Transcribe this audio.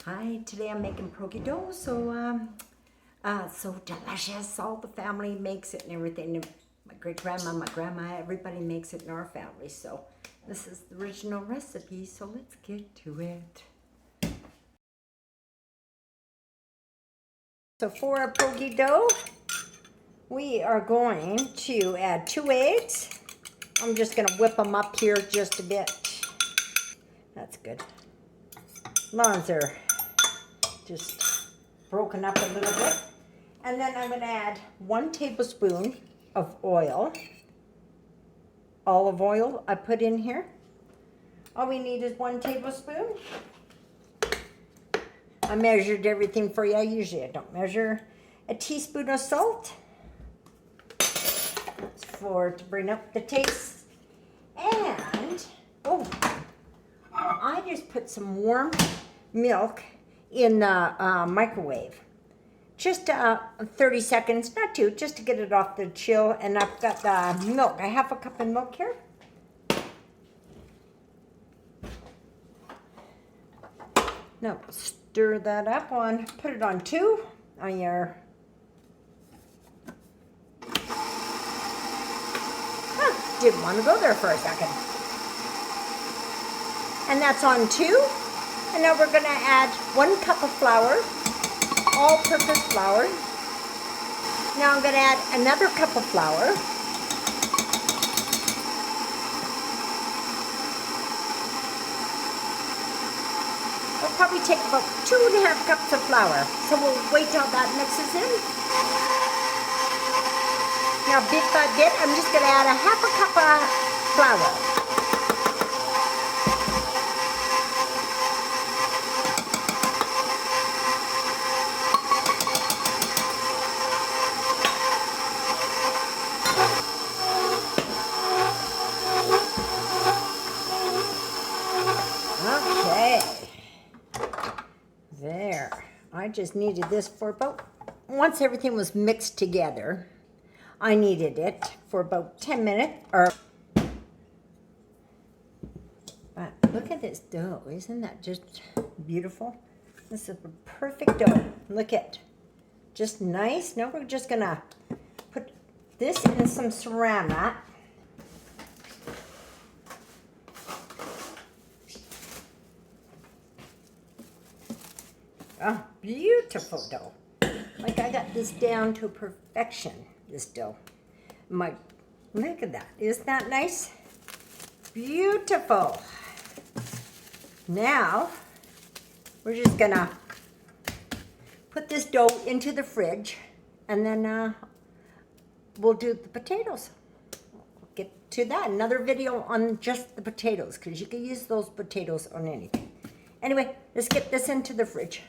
Hi, today I'm making pierogi dough, so delicious. All the family makes it and everything. My great grandma, my grandma, everybody makes it in our family. So this is the original recipe, so let's get to it. So for our pierogi dough, we are going to add 2 eggs. I'm just gonna whip them up here just a bit. That's good. Lawns are just broken up a little bit. And then I'm going to add 1 tablespoon of oil. Olive oil I put in here. All we need is 1 tablespoon. I measured everything for you. Usually I don't measure. A teaspoon of salt. That's to bring up the taste. And, I just put some warm milk in the microwave. Just 30 seconds, not too, just to get it off the chill. And I've got the milk, I have a cup of milk here. Now stir that up put it on 2 on your, didn't want to go there for a second. And that's on 2. And now we're gonna add 1 cup of flour, all-purpose flour. Now I'm gonna add another cup of flour. It'll probably take about 2.5 cups of flour. So we'll wait till that mixes in. Now bit by bit, I'm just gonna add a 1/2 cup of flour. Okay, there. I just needed this for about, once everything was mixed together, I needed it for about 10 minutes. But look at this dough, isn't that just beautiful? This is a perfect dough. Look at, just nice. Now we're just gonna put this in some ceramic. Oh, beautiful dough. Like I got this down to perfection, this dough. Look at that. Isn't that nice? Beautiful. Now, we're just gonna put this dough into the fridge and then we'll do the potatoes. We'll get to that. Another video on just the potatoes because you can use those potatoes on anything. Anyway, let's get this into the fridge.